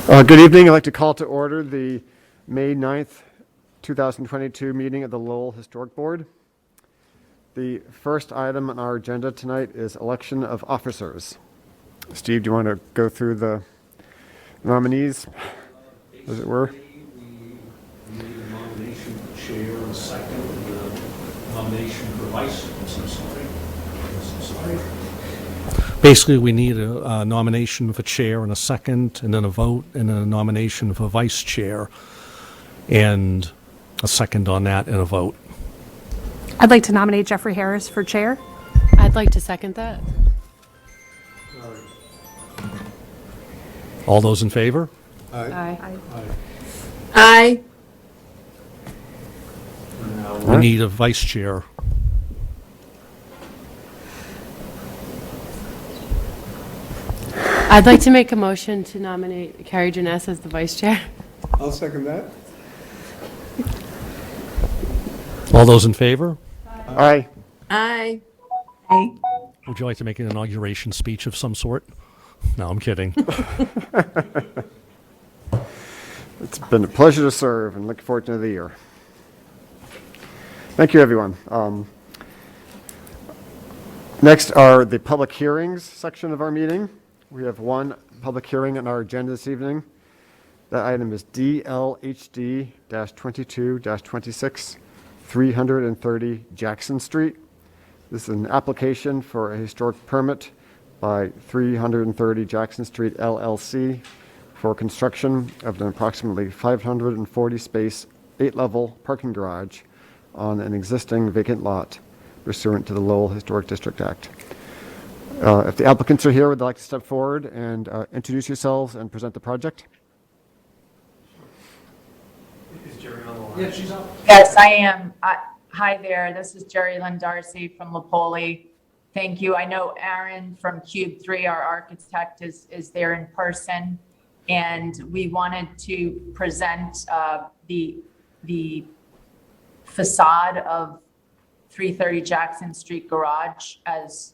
Good evening. I'd like to call to order the May 9th, 2022 meeting of the Lowell Historic Board. The first item on our agenda tonight is election of officers. Steve, do you want to go through the nominees, as it were? We need a nomination for chair and a second, and a nomination for vice. Basically, we need a nomination for chair and a second, and then a vote, and then a nomination for vice chair, and a second on that, and a vote. I'd like to nominate Jeffrey Harris for chair. I'd like to second that. All those in favor? Aye. Aye. We need a vice chair. I'd like to make a motion to nominate Carrie Janess as the vice chair. I'll second that. All those in favor? Aye. Aye. Would you like to make an inauguration speech of some sort? No, I'm kidding. It's been a pleasure to serve and look forward to another year. Thank you, everyone. Next are the public hearings section of our meeting. We have one public hearing on our agenda this evening. That item is DLHD-22-26, 330 Jackson Street. This is an application for a historic permit by 330 Jackson Street LLC for construction of an approximately 540 space, 8-level parking garage on an existing vacant lot pursuant to the Lowell Historic District Act. If the applicants are here, would they like to step forward and introduce yourselves and present the project? Is Jerry on the line? Yeah, she's up. Yes, I am. Hi there, this is Jerry Lynn Darcy from Lapoli. Thank you. I know Aaron from Cube 3, our architect, is there in person. And we wanted to present the facade of 330 Jackson Street Garage as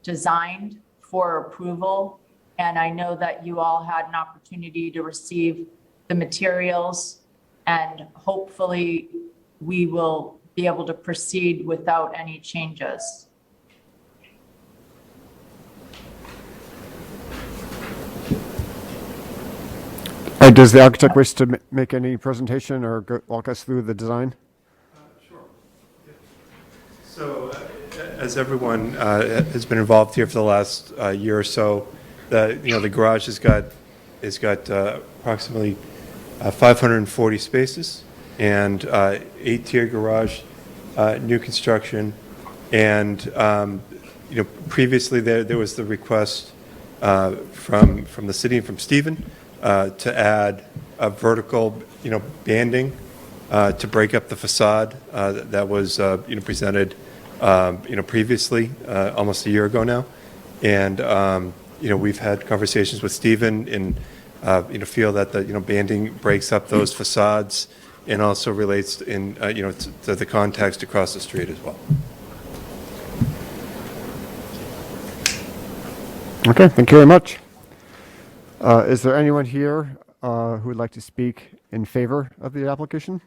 designed for approval. And I know that you all had an opportunity to receive the materials, and hopefully we will be able to proceed without any changes. Does the architect wish to make any presentation or walk us through the design? Sure. So, as everyone has been involved here for the last year or so, the garage has got approximately 540 spaces and 8-tier garage, new construction, and previously there was the request from the city and from Stephen to add a vertical banding to break up the facade that was presented previously almost a year ago now, and we've had conversations with Stephen and feel that the banding breaks up those facades and also relates in to the context across the street as well. Okay, thank you very much. Is there anyone here who would like to speak in favor of the application?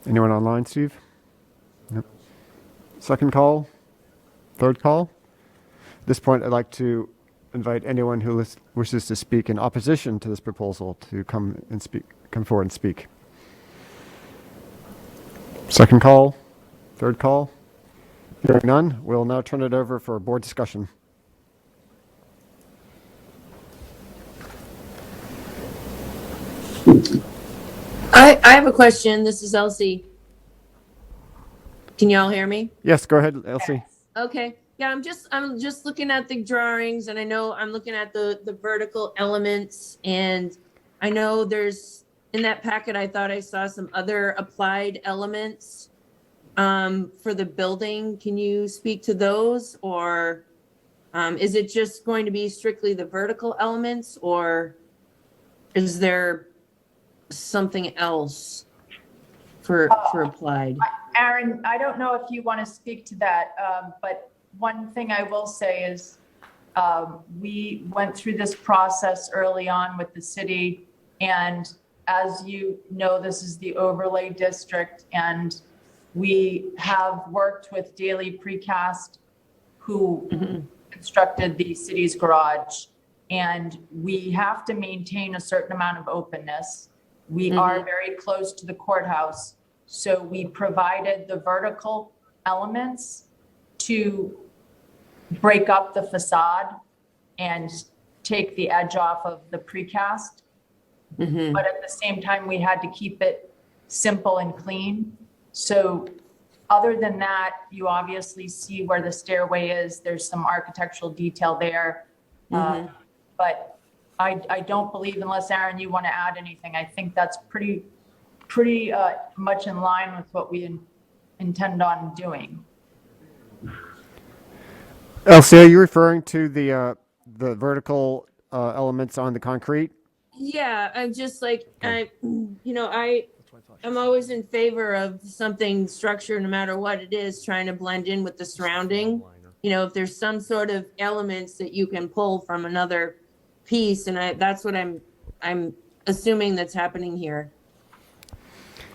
Anyone online, Steve? Nope. Second call? Third call? At this point, I'd like to invite anyone who wishes to speak in opposition to this proposal to come forward and speak. Second call? Third call? Hearing none, we'll now turn it over for board discussion. I have a question. This is Elsie. Can you all hear me? Yes, go ahead, Elsie. Okay. Yeah, I'm just looking at the drawings, and I know I'm looking at the vertical elements, and I know there's in that packet I thought I saw some other applied elements for the building. Can you speak to those, or is it just going to be strictly the vertical elements, or is there something else for applied? Aaron, I don't know if you want to speak to that, but one thing I will say is We went through this process early on with the city, and as you know, this is the overlay district, and we have worked with Daily Precast, who constructed the city's garage, and we have to maintain a certain amount of openness. We are very close to the courthouse, so we provided the vertical elements to break up the facade and take the edge off of the precast. But at the same time, we had to keep it simple and clean. So other than that, you obviously see where the stairway is. There's some architectural detail there. But I don't believe, unless Aaron, you want to add anything, I think that's pretty much in line with what we intend on doing. Elsie, are you referring to the vertical elements on the concrete? Yeah, I'm just like, I'm always in favor of something structured, no matter what it is, trying to blend in with the surrounding. If there's some sort of elements that you can pull from another piece, and that's what I'm assuming that's happening here.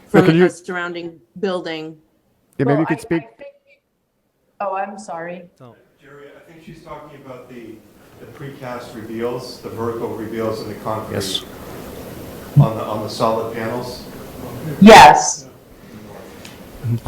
From could you- a surrounding building. Yeah, maybe you could speak. Oh, I'm sorry. Jerry, I think she's talking about the precast reveals, the vertical reveals in the concrete. Yes. On the solid panels. Yes. And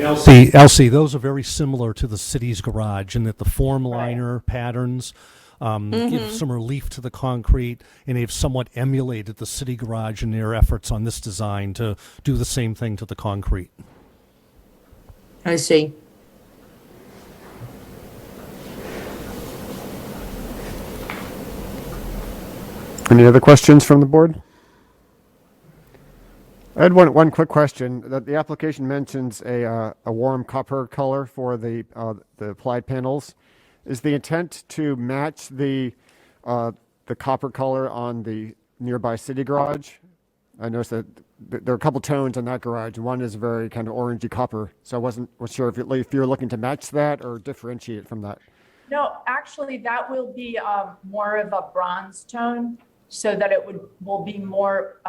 else, Elsie, those are very similar to the city's garage in that the form liner patterns give some relief to the concrete, and they've somewhat emulated the city garage in their efforts on this design to do the same thing to the concrete. I see. Any other questions from the board? I had one quick question. The application mentions a warm copper color for the applied panels. Is the intent to match the copper color on the nearby city garage? I noticed that there are a couple tones on that garage. One is very kind of orangey copper, so I wasn't sure if you're looking to match that or differentiate from that. No, actually, that will be more of a bronze tone, so that it will be more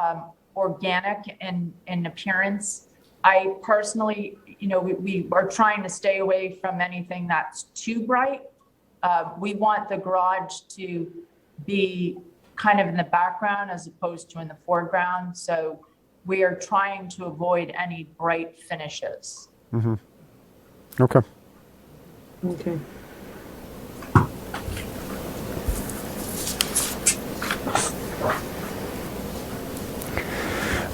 organic in appearance. I personally, we are trying to stay away from anything that's too bright. We want the garage to be kind of in the background as opposed to in the foreground. So we are trying to avoid any bright finishes. Okay. Okay.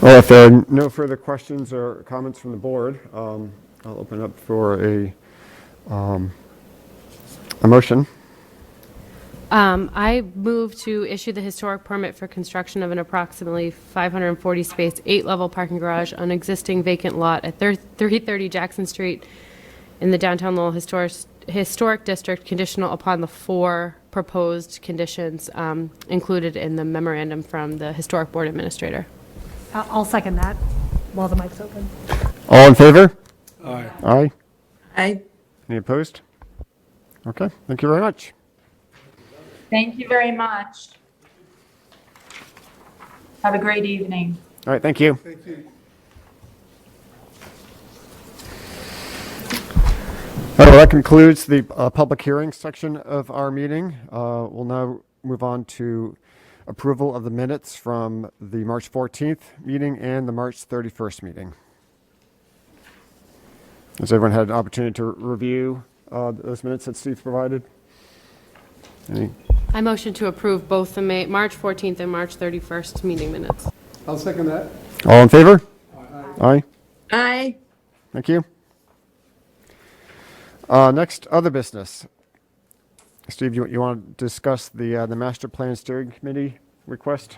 Well, if there are no further questions or comments from the board, I'll open up for a motion. I move to issue the historic permit for construction of an approximately 540-space, 8-level parking garage on existing vacant lot at 330 Jackson Street in the downtown Lowell Historic District, conditional upon the 4 proposed conditions included in the memorandum from the Historic Board Administrator. I'll second that while the mic's open. All in favor? Aye. Aye. I Any opposed? Okay, thank you very much. Thank you very much. Have a great evening. All right, thank you. All right, well, that concludes the public hearing section of our meeting. We'll now move on to approval of the minutes from the March 14th meeting and the March 31st meeting. Has everyone had an opportunity to review those minutes that Steve provided? Any? I motion to approve both the March 14th and March 31st meeting minutes. I'll second that. All in favor? Aye. Aye. Thank you. Next, other business. Steve, you want to discuss the master plan steering committee request?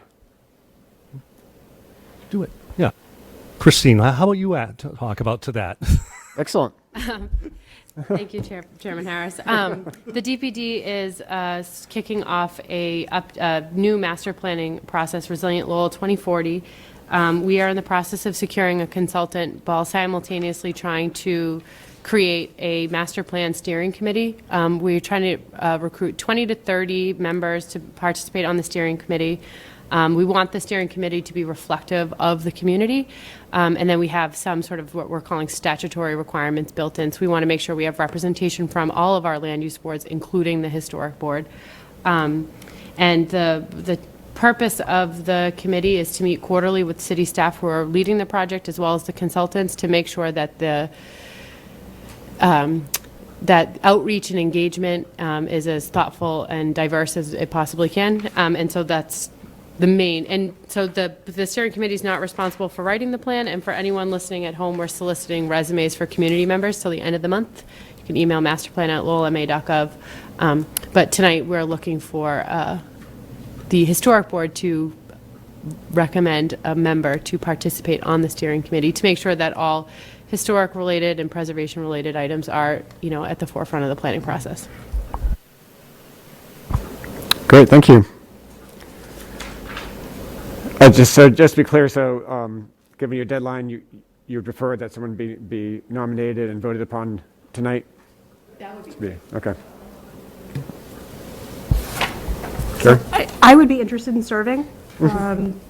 Do it. Yeah. Christine, how about you talk about to that? Excellent. Thank you, Chairman Harris. The DPD is kicking off a new master planning process, Resilient Lowell 2040. We are in the process of securing a consultant while simultaneously trying to create a master plan steering committee. We're trying to recruit 20 to 30 members to participate on the steering committee. We want the steering committee to be reflective of the community. And then we have some sort of what we're calling statutory requirements built in. So we want to make sure we have representation from all of our land use boards, including the historic board. And the purpose of the committee is to meet quarterly with city staff who are leading the project, as well as the consultants, to make sure that that outreach and engagement is as thoughtful and diverse as it possibly can. And so that's the main, and so the steering committee is not responsible for writing the plan, and for anyone listening at home, we're soliciting resumes for community members till the end of the month. You can email masterplan@lowellma.gov. But tonight, we're looking for the historic board to recommend a member to participate on the steering committee to make sure that all historic related and preservation related items are, at the forefront of the planning process. Great, thank you. Just to be clear, given your deadline, you would prefer that someone be nominated and voted upon tonight? That would be. Okay. Sure. I would be interested in serving,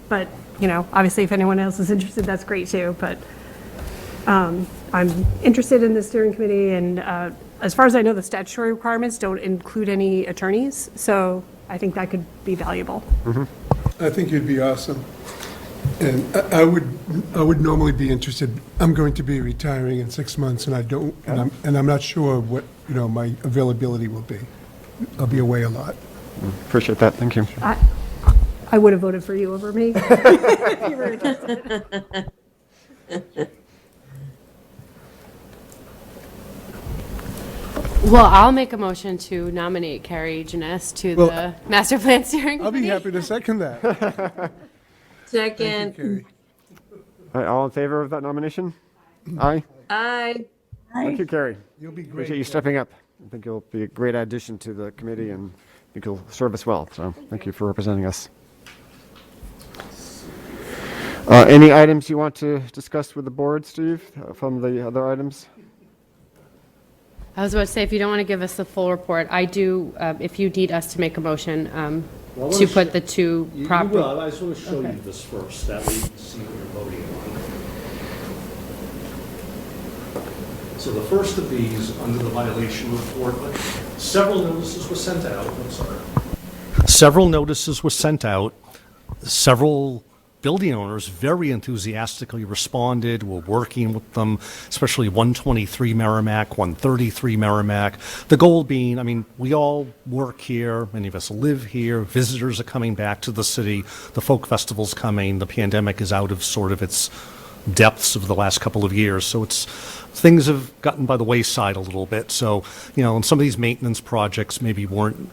but, obviously if anyone else is interested, that's great too. But I'm interested in the steering committee, and as far as I know, the statutory requirements don't include any attorneys, so I think that could be valuable. I think you'd be awesome. And I would normally be interested. I'm going to be retiring in 6 months, and I'm not sure what, my availability will be. I'll be away a lot. Appreciate that, thank you. I would have voted for you over me. If you were interested. Well, I'll make a motion to nominate Carrie Janess to the Master Plan Steering I'll be Committee. happy to second that. Thank Second. you, Carrie. All right, all in favor of that nomination? Aye? Aye. Thank you, Carrie. You'll be great. Appreciate you stepping up. I think you'll be a great addition to the committee, and I think you'll serve us well, so thank you for representing us. Any items you want to discuss with the board, Steve, from the other items? I was about to say, if you don't want to give us the full report, I do, if you need us to make a motion to put the two You proper. will, I just want to show Okay. you this first, that we see what you're voting on. So the first of these, under the violation report, several notices were sent out, I'm sorry. Several notices were sent out. Several building owners very enthusiastically responded. We're working with them, especially 123 Merrimack, 133 Merrimack. The goal being, we all work here, many of us live here, visitors are coming back to the city, the folk festival's coming, the pandemic is out of sort of its depths of the last couple of years. So things have gotten by the wayside a little bit. So, and some of these maintenance projects maybe weren't,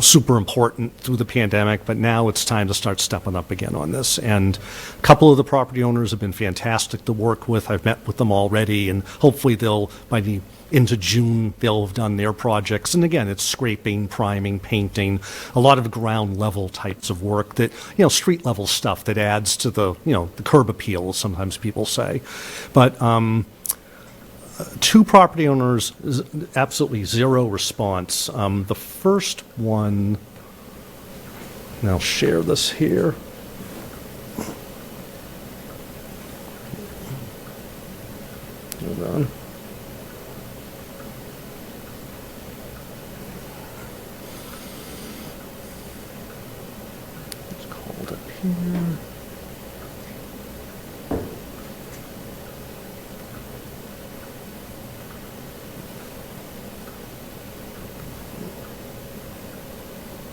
super important through the pandemic, but now it's time to start stepping up again on this. And a couple of the property owners have been fantastic to work with. I've met with them already, and hopefully into June, they'll have done their projects. And again, it's scraping, priming, painting, a lot of ground level types of work that, street level stuff that adds to the, the curb appeal, sometimes people say. But, two property owners, absolutely zero response. The first one, and I'll share this here. Hold on. It's called up here.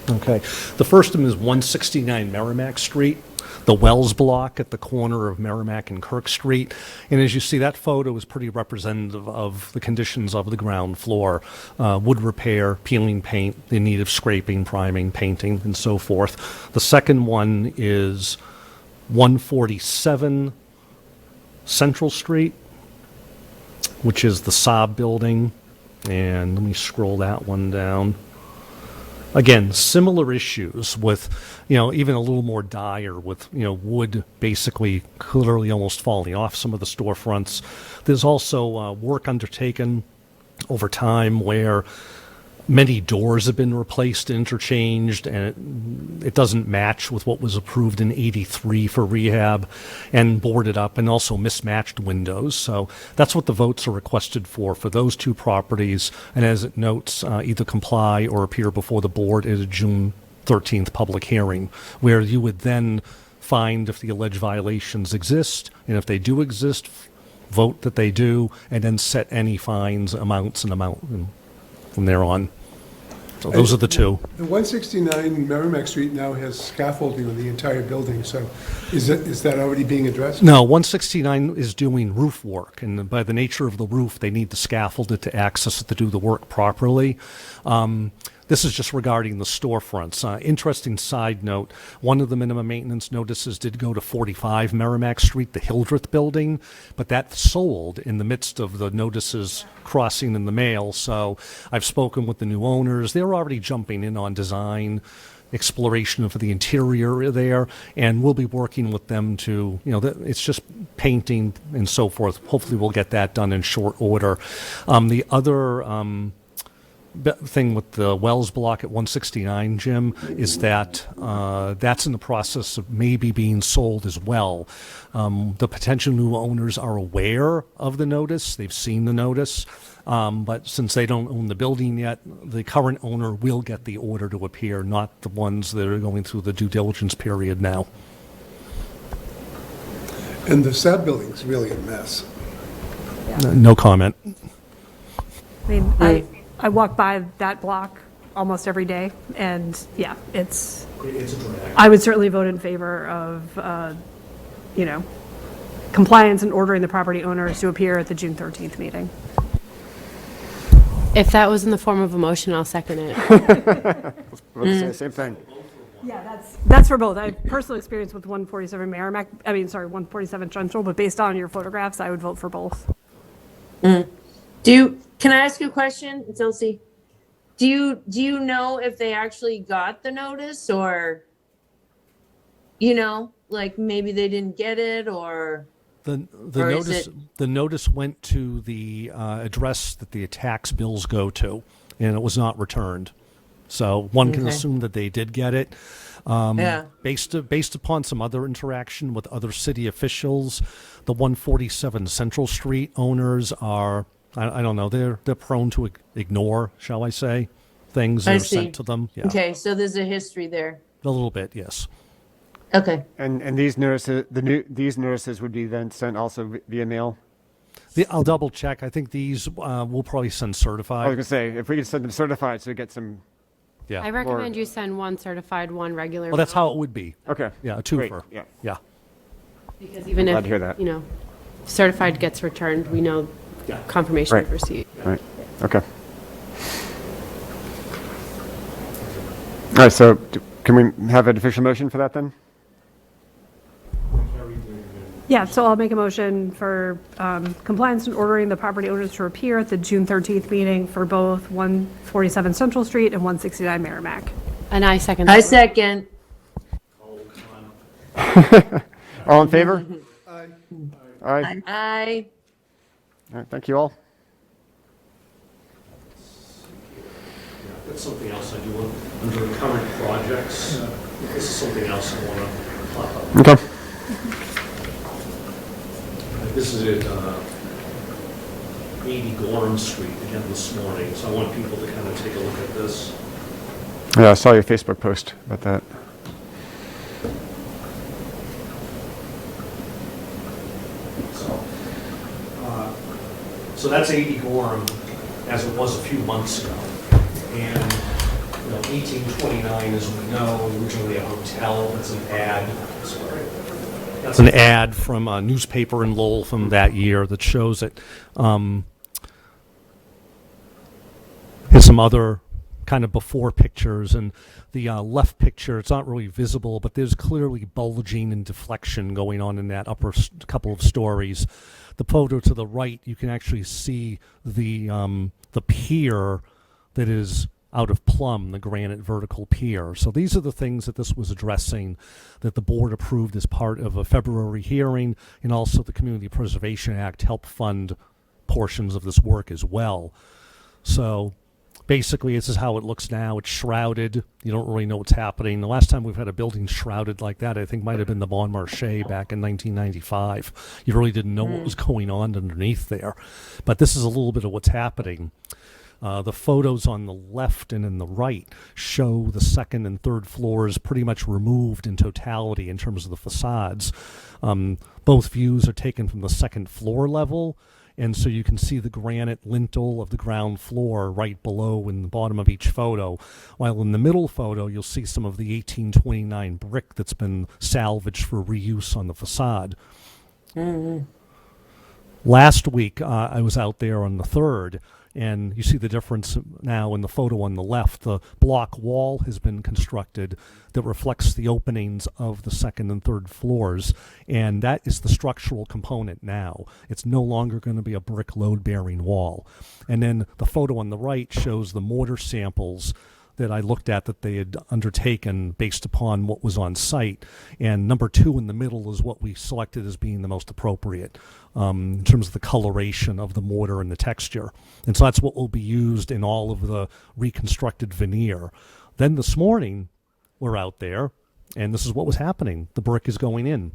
Okay. The first of them is 169 Merrimack Street, the Wells block at the corner of Merrimack and Kirk Street. And as you see, that photo is pretty representative of the conditions of the ground floor. Wood repair, peeling paint, in need of scraping, priming, painting, and so forth. The second one is 147 Central Street, which is the Saab building. And let me scroll that one down. Again, similar issues with, even a little more dire with, wood basically clearly almost falling off some of the storefronts. There's also work undertaken over time where many doors have been replaced, interchanged, and it doesn't match with what was approved in '83 for rehab and boarded up, and also mismatched windows. So that's what the votes are requested for those two properties. And as it notes, either comply or appear before the board at a June 13th public hearing, where you would then find if the alleged violations exist, and if they do exist, vote that they do, and then set any fines, amounts, and from there on. So those are the two. The 169 Merrimack Street now has scaffolding on the entire building, so is that already being addressed? No, 169 is doing roof work, and by the nature of the roof, they need to scaffold it to access it to do the work properly. This is just regarding the storefronts. Interesting side note, one of the minimum maintenance notices did go to 45 Merrimack Street, the Hildreth building, but that sold in the midst of the notices crossing in the mail. So I've spoken with the new owners. They're already jumping in on design, exploration of the interior there, and we'll be working with them to, it's just painting and so forth. Hopefully we'll get that done in short order. The other thing with the Wells block at 169, Jim, is that that's in the process of maybe being sold as well. The potential new owners are aware of the notice. They've seen the notice. But since they don't own the building yet, the current owner will get the order to appear, not the ones that are going through the due diligence period now. And the Sab building's really a mess. No comment. I mean, I walk by that block almost every day, and yeah, It's a drag. I would certainly vote in favor of, compliance and ordering the property owners to appear at the June 13th meeting. If that was in the form of a motion, I'll second it. We'll say the same thing. Yeah, that's for both. I have personal experience with 147 Central, but based on your photographs, I would vote for both. Can I ask you a question? It's Elsie. Do you know if they actually got the notice, or, like maybe they didn't get it, or? The Or is notice it- the notice went to the address that the tax bills go to, and it was not returned. So one can Okay. assume that they did get it. Yeah. Based upon some other interaction with other city officials, the 147 Central Street owners are, I don't know, they're prone to ignore, shall I say, things that I are see. sent to them. Yeah, Okay, so there's a history there. a little bit, yes. Okay. And these notices, these notices would be then sent also via mail? I'll double check. I think these we'll probably send I was certified. gonna say, if we could send them certified so we get some, Yeah. I recommend you send one certified, one regular. Well, that's mail, how it would be. okay. Yeah, a Great, twofer. yeah. Yeah. Because even Glad if, to hear that. certified gets returned, we know confirmation Right. of receipt. Right, okay. All right, so can we have an official motion for that then? Yeah, so I'll make a motion for compliance and ordering the property owners to appear at the June 13th meeting for both 147 Central Street and 169 Merrimack. And I second I that. second. All in favor? Aye. All I right, thank you all. That's something else I do want, under current projects. This is something else I want to pop up. Okay. This is at 80 Gorham Street again this morning, so I want people to kind of take a look at this. Yeah, I saw your Facebook post about that. So that's 80 Gorham, as it was a few months ago. And, 1829, as we know, originally a hotel, that's an ad. That's an ad from a newspaper in Lowell from that year that shows it. Here's some other kind of before pictures, and the left picture, it's not really visible, but there's clearly bulging and deflection going on in that upper couple of stories. The photo to the right, you can actually see the pier that is out of Plum, the granite vertical pier. So these are the things that this was addressing, that the board approved as part of a February hearing, and also the Community Preservation Act helped fund portions of this work as well. So basically, this is how it looks now. It's shrouded. You don't really know what's happening. The last time we've had a building shrouded like that, I think might have been the Bon Marché back in 1995. You really didn't know what was going on underneath there. But this is a little bit of what's happening. The photos on the left and in the right show the second and third floors pretty much removed in totality in terms of the facades. Both views are taken from the second floor level, and so you can see the granite lintel of the ground floor right below in the bottom of each photo, while in the middle photo you'll see some of the 1829 brick that's been salvaged for reuse on the facade. Last week, I was out there on the 3rd, and you see the difference now in the photo on the left. The block wall has been constructed that reflects the openings of the second and third floors, and that is the structural component now. It's no longer going to be a brick load-bearing wall. And then the photo on the right shows the mortar samples that I looked at that they had undertaken based upon what was on site. And number 2 in the middle is what we selected as being the most appropriate in terms of the coloration of the mortar and the texture. And so that's what will be used in all of the reconstructed veneer. Then this morning, we're out there, and this is what was happening. The brick is going in.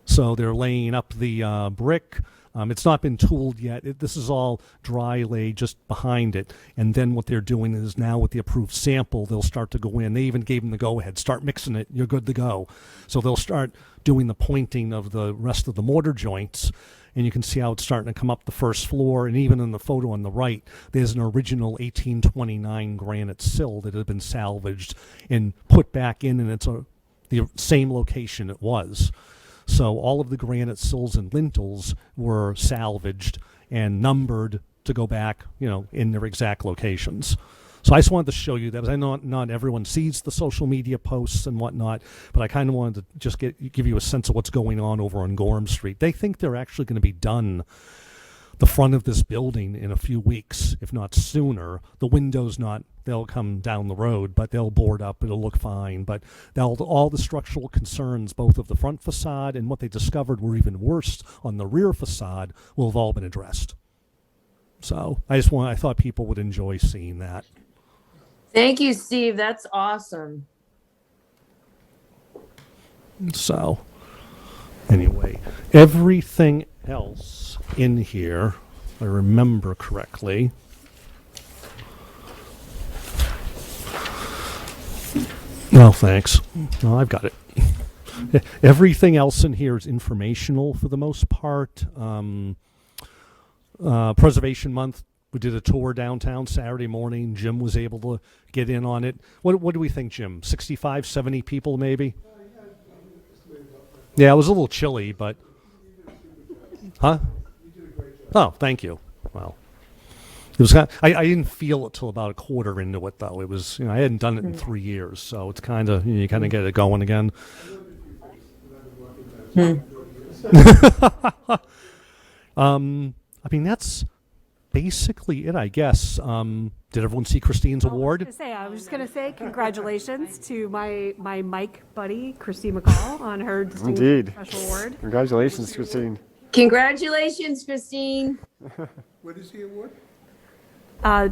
So they're laying up the brick. It's not been tooled yet. This is all dry laid just behind it. And then what they're doing is now with the approved sample, they'll start to go in. They even gave them the go-ahead. Start mixing it. You're good to go. So they'll start doing the pointing of the rest of the mortar joints. And you can see how it's starting to come up the first floor. And even in the photo on the right, there's an original 1829 granite sill that had been salvaged and put back in, and it's the same location it was. So all of the granite sills and lintels were salvaged and numbered to go back, in their exact locations. So I just wanted to show you that, because I know not everyone sees the social media posts and whatnot, but I kind of wanted to just give you a sense of what's going on over on Gorham Street. They think they're actually going to be done the front of this building in a few weeks, if not sooner. The windows they'll come down the road, but they'll board up. It'll look fine. But all the structural concerns, both of the front facade and what they discovered were even worse on the rear facade, will have all been addressed. So I thought people would enjoy seeing that. Thank you, Steve. That's awesome. So anyway, everything else in here, if I remember correctly, no, thanks. No, I've got it. Everything else in here is informational for the most part. Preservation Month, we did a tour downtown Saturday morning. Jim was able to get in on it. What do we think, Jim? 65, 70 people maybe? Yeah, it was a little chilly, but... Huh? Oh, thank you. Well, it was I didn't feel it till about a quarter into it, though. It was, I hadn't done it in 3 years, so it's kind of, you kind of get it going again. I mean, that's basically it, I guess. Did everyone see Christine's award? I was just going to say congratulations to my Mike buddy, Christine McCall, on her Distinguished Professional Award. Congratulations, Christine. Congratulations, Christine. What is the award?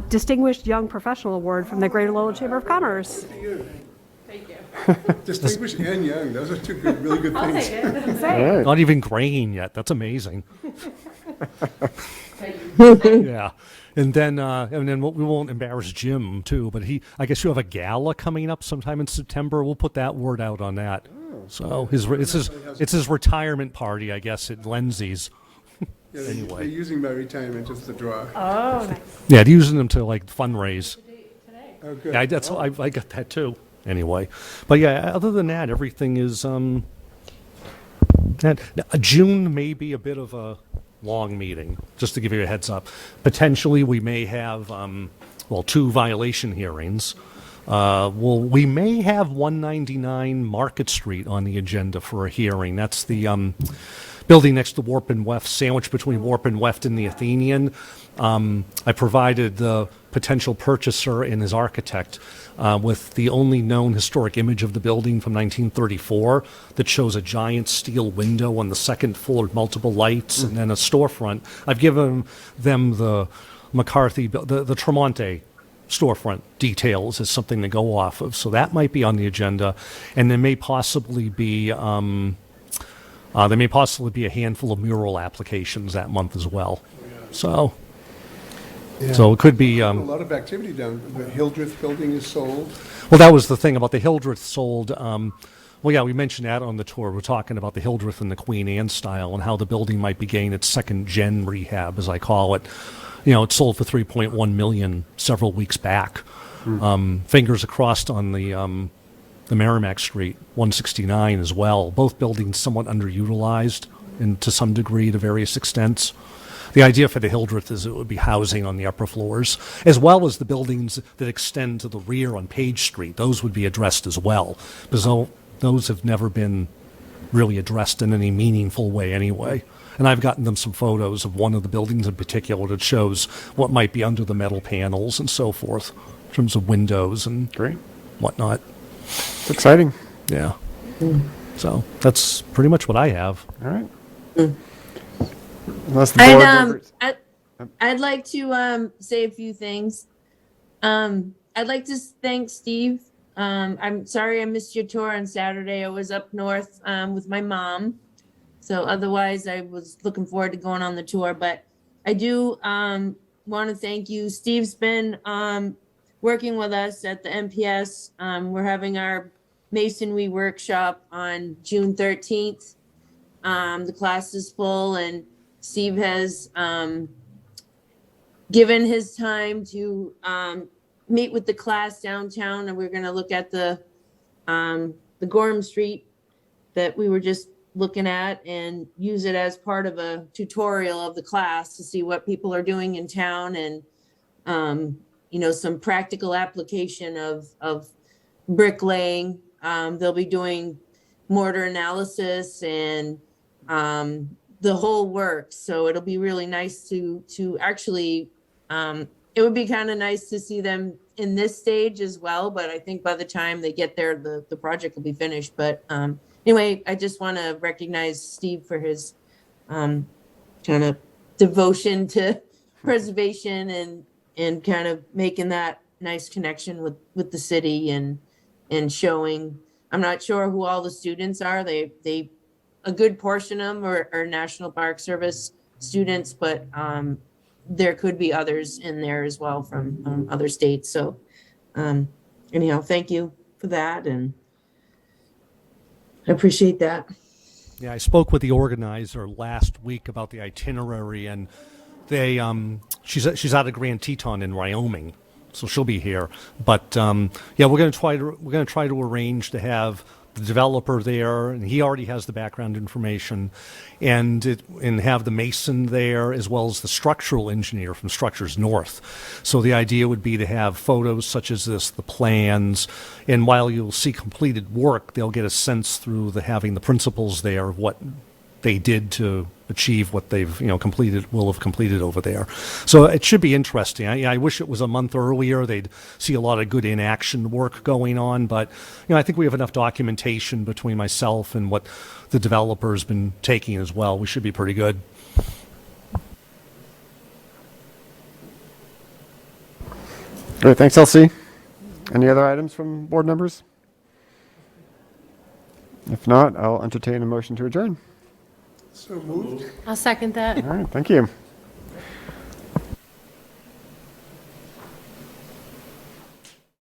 Distinguished Young Professional Award from the Greater Lowell Chamber of Commerce. Distinguished and young. Those are two really good things. All right. Not even graying yet. That's amazing. Yeah. And then we won't embarrass Jim too, but I guess you have a gala coming up sometime in September. We'll put that word out on that. So it's his retirement party, I guess, at Lindsay's. Yeah, Anyway. They're using my retirement as the draw. Oh, nice. Yeah, they're using them to fundraise. Oh, good. Yeah, I got that too. Anyway, but yeah, other than that, everything is June may be a bit of a long meeting, just to give you a heads up. Potentially, we may have 2 violation hearings. We may have 199 Market Street on the agenda for a hearing. That's the building next to Warp and Weft, sandwiched between Warp and Weft and the Athenian. I provided the potential purchaser and his architect with the only known historic image of the building from 1934 that shows a giant steel window on the second floor with multiple lights and then a storefront. I've given them the McCarthy, the Tremonte storefront details as something to go off of. So that might be on the agenda. And there may possibly be a handful of mural applications that month as well. So it could be. A lot of activity down, the Hildreth building is sold. Well, that was the thing about the Hildreth sold. Well, yeah, we mentioned that on the tour. We're talking about the Hildreth and the Queen Anne style and how the building might be getting its second-gen rehab, as I call it. You know, it sold for $3.1 million several weeks back. Fingers crossed on the Merrimack Street, 169 as well. Both buildings somewhat underutilized and to some degree to various extents. The idea for the Hildreth is it would be housing on the upper floors, as well as the buildings that extend to the rear on Page Street. Those would be addressed as well, because those have never been really addressed in any meaningful way anyway. And I've gotten them some photos of one of the buildings in particular that shows what might be under the metal panels and so forth, in terms of windows and Great. whatnot. It's exciting. Yeah. So that's pretty much what I have. All right. Unless the board members- I'd like to say a few things. I'd like to thank Steve. I'm sorry I missed your tour on Saturday. I was up north with my mom. So otherwise, I was looking forward to going on the tour. But I do want to thank you. Steve's been working with us at the MPS. We're having our masonry workshop on June 13th. The class is full, and Steve has given his time to meet with the class downtown, and we're going to look at the Gorham Street that we were just looking at and use it as part of a tutorial of the class to see what people are doing in town and some practical application of bricklaying. They'll be doing mortar analysis and the whole works. So it'll be really nice to actually, it would be kind of nice to see them in this stage as well. But I think by the time they get there, the project will be finished. But anyway, I just want to recognize Steve for his kind of devotion to preservation and kind of making that nice connection with the city and showing. I'm not sure who all the students are. They a good portion of them are National Park Service students, but there could be others in there as well from other states. So anyhow, thank you for that, and I appreciate that. Yeah, I spoke with the organizer last week about the itinerary, and they she's out of Grand Teton in Wyoming, so she'll be here. But yeah, we're going to try to arrange to have the developer there, and he already has the background information, and have the mason there as well as the structural engineer from Structures North. So the idea would be to have photos such as this, the plans, and while you'll see completed work, they'll get a sense through having the principals there of what they did to achieve what they've will have completed over there. So it should be interesting. I wish it was a month earlier. They'd see a lot of good in-action work going on, but I think we have enough documentation between myself and what the developer's been taking as well. We should be pretty good. Great, thanks, LC. Any other items from board members? If not, I'll entertain a motion to adjourn. So moved. I'll second that. All right, thank you.